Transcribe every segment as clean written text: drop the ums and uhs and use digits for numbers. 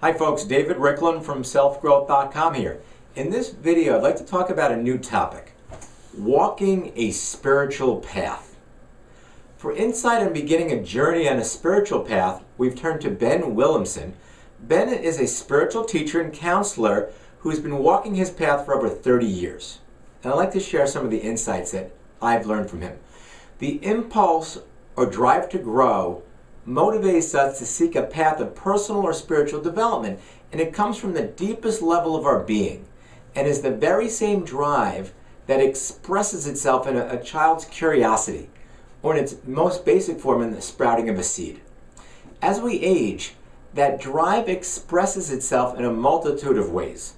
Hi folks, David Ricklin from selfgrowth.com here. In this video, I'd like to talk about a new topic, walking a spiritual path. For insight on beginning a journey on a spiritual path, we've turned to Ben Williamson. Ben is a spiritual teacher and counselor who's been walking his path for over 30 years. And I'd like to share some of the insights that I've learned from him. The impulse or drive to grow motivates us to seek a path of personal or spiritual development, and it comes from the deepest level of our being and is the very same drive that expresses itself in a child's curiosity, or in its most basic form in the sprouting of a seed. As we age, that drive expresses itself in a multitude of ways,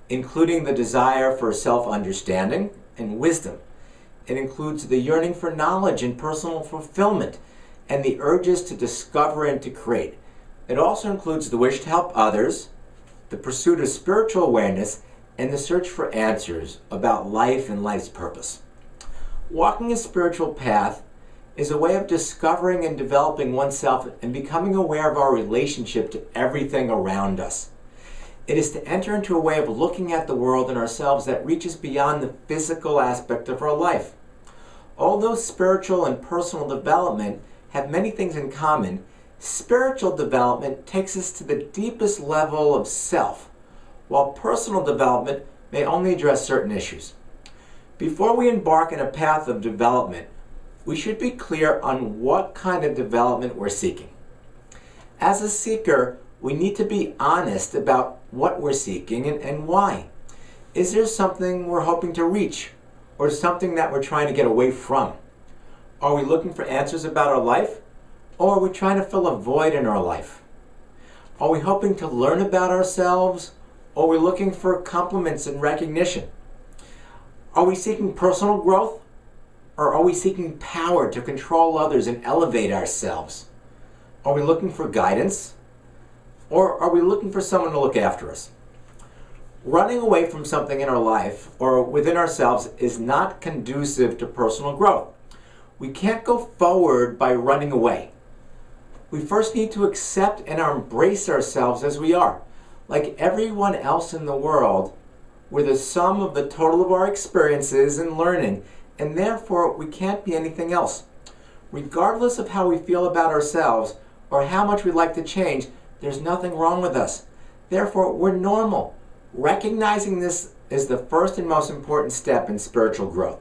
including the desire for self-understanding and wisdom. It includes the yearning for knowledge and personal fulfillment, and the urges to discover and to create. It also includes the wish to help others, the pursuit of spiritual awareness, and the search for answers about life and life's purpose. Walking a spiritual path is a way of discovering and developing oneself and becoming aware of our relationship to everything around us. It is to enter into a way of looking at the world and ourselves that reaches beyond the physical aspect of our life. Although spiritual and personal development have many things in common, spiritual development takes us to the deepest level of self, while personal development may only address certain issues. Before we embark on a path of development, we should be clear on what kind of development we're seeking. As a seeker, we need to be honest about what we're seeking and why. Is there something we're hoping to reach, or something that we're trying to get away from? Are we looking for answers about our life, or are we trying to fill a void in our life? Are we hoping to learn about ourselves, or are we looking for compliments and recognition? Are we seeking personal growth, or are we seeking power to control others and elevate ourselves? Are we looking for guidance, or are we looking for someone to look after us? Running away from something in our life or within ourselves is not conducive to personal growth. We can't go forward by running away. We first need to accept and embrace ourselves as we are. Like everyone else in the world, we're the sum of the total of our experiences and learning, and therefore we can't be anything else. Regardless of how we feel about ourselves or how much we like to change, there's nothing wrong with us. Therefore, we're normal. Recognizing this is the first and most important step in spiritual growth.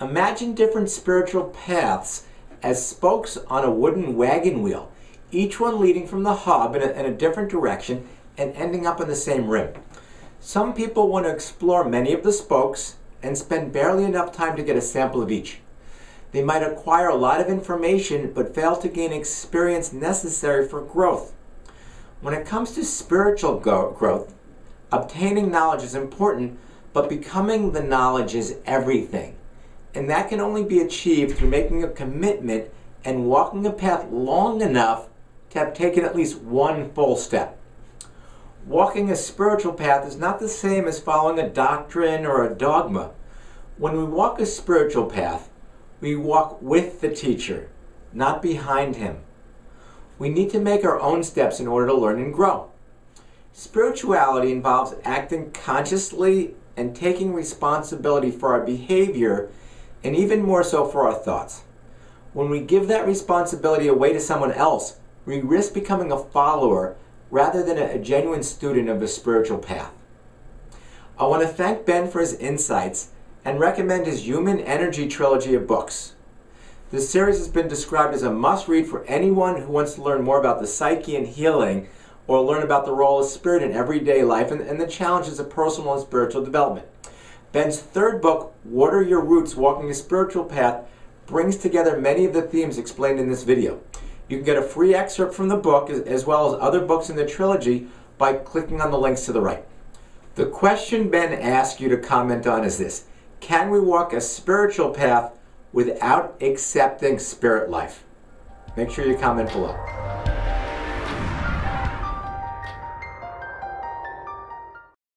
Imagine different spiritual paths as spokes on a wooden wagon wheel, each one leading from the hub in a different direction and ending up on the same rim. Some people want to explore many of the spokes and spend barely enough time to get a sample of each. They might acquire a lot of information but fail to gain experience necessary for growth. When it comes to spiritual growth, obtaining knowledge is important, but becoming the knowledge is everything. And that can only be achieved through making a commitment and walking a path long enough to have taken at least one full step. Walking a spiritual path is not the same as following a doctrine or a dogma. When we walk a spiritual path, we walk with the teacher, not behind him. We need to make our own steps in order to learn and grow. Spirituality involves acting consciously and taking responsibility for our behavior, and even more so for our thoughts. When we give that responsibility away to someone else, we risk becoming a follower rather than a genuine student of the spiritual path. I want to thank Ben for his insights and recommend his Human Energy trilogy of books. This series has been described as a must-read for anyone who wants to learn more about the psyche and healing, or learn about the role of spirit in everyday life and the challenges of personal and spiritual development. Ben's third book, Water Your Roots, Walking a Spiritual Path, brings together many of the themes explained in this video. You can get a free excerpt from the book as well as other books in the trilogy by clicking on the links to the right. The question Ben asked you to comment on is this: can we walk a spiritual path without accepting spirit life? Make sure you comment below.